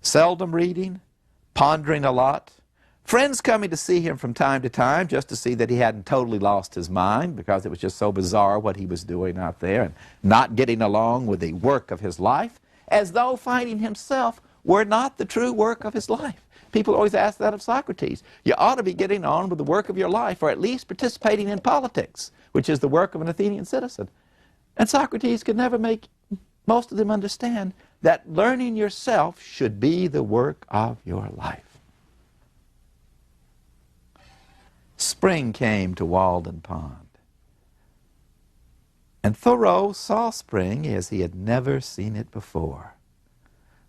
seldom reading, pondering a lot, friends coming to see him from time to time just to see that he hadn't totally lost his mind because it was just so bizarre what he was doing out there and not getting along with the work of his life, as though finding himself were not the true work of his life. People always ask that of Socrates. You ought to be getting on with the work of your life, or at least participating in politics, which is the work of an Athenian citizen. And Socrates could never make most of them understand that learning yourself should be the work of your life. Spring came to Walden Pond, and Thoreau saw spring as he had never seen it before.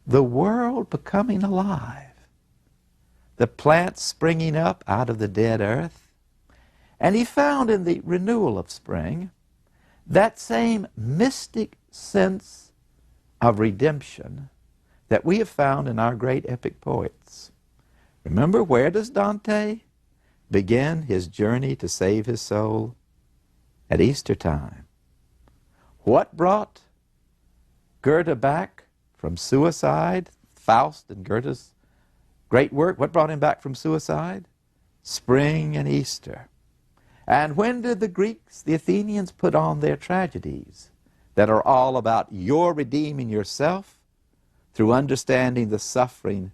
The world becoming alive, the plants springing up out of the dead earth, and he found in the renewal of spring that same mystic sense of redemption that we have found in our great epic poets. Remember, where does Dante begin his journey to save his soul? At Easter time. What brought Goethe back from suicide? Faust and Goethe's great work. What brought him back from suicide? Spring and Easter. And when did the Greeks, the Athenians, put on their tragedies that are all about your redeeming yourself through understanding the suffering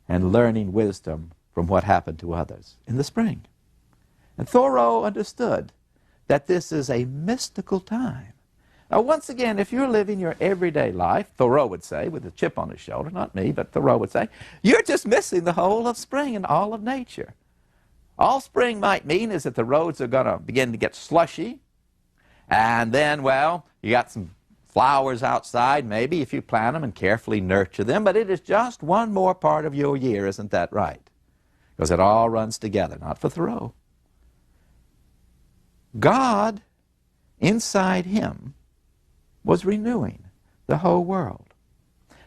and learning wisdom from what happened to others? In the spring. And Thoreau understood that this is a mystical time. Now, once again, if you're living your everyday life, Thoreau would say, with a chip on his shoulder, not me, but Thoreau would say, you're just missing the whole of spring and all of nature. All spring might mean is that the roads are going to begin to get slushy, and then, well, you got some flowers outside, maybe, if you plant them and carefully nurture them, but it is just one more part of your year, isn't that right? Because it all runs together, not for Thoreau. God, inside him, was renewing the whole world.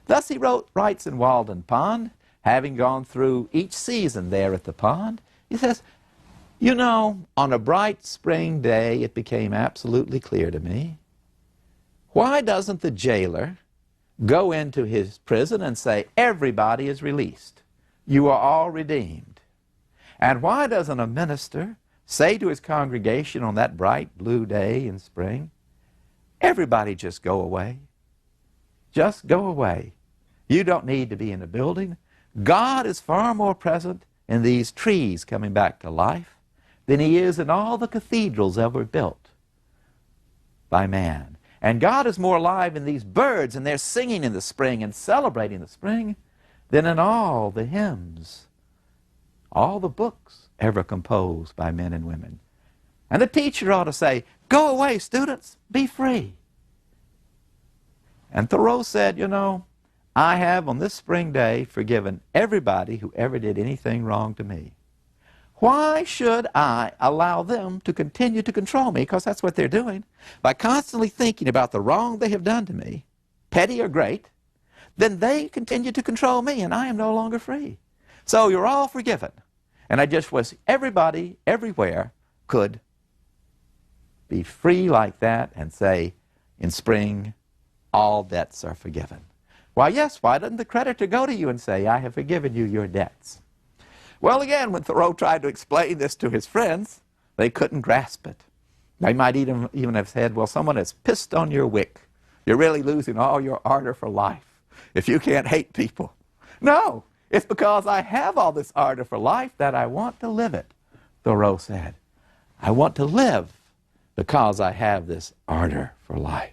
Thus he writes in Walden Pond, having gone through each season there at the pond, he says, you know, on a bright spring day it became absolutely clear to me, why doesn't the jailer go into his prison and say, everybody is released, you are all redeemed? And why doesn't a minister say to his congregation on that bright blue day in spring, everybody just go away. Just go away. You don't need to be in a building. God is far more present in these trees coming back to life than he is in all the cathedrals ever built by man. And God is more alive in these birds, and they're singing in the spring and celebrating the spring, than in all the hymns, all the books ever composed by men and women. And the teacher ought to say, go away, students, be free. And Thoreau said, you know, I have on this spring day forgiven everybody who ever did anything wrong to me. Why should I allow them to continue to control me? Because that's what they're doing. By constantly thinking about the wrong they have done to me, petty or great, then they continue to control me, and I am no longer free. So you're all forgiven. And I just wish everybody, everywhere, could be free like that and say, in spring, all debts are forgiven. Why, yes, why doesn't the creditor go to you and say, I have forgiven you your debts? Well, again, when Thoreau tried to explain this to his friends, they couldn't grasp it. They might even have said, well, someone has pissed on your wick. You're really losing all your ardor for life if you can't hate people. No, it's because I have all this ardor for life that I want to live it, Thoreau said. I want to live because I have this ardor for life.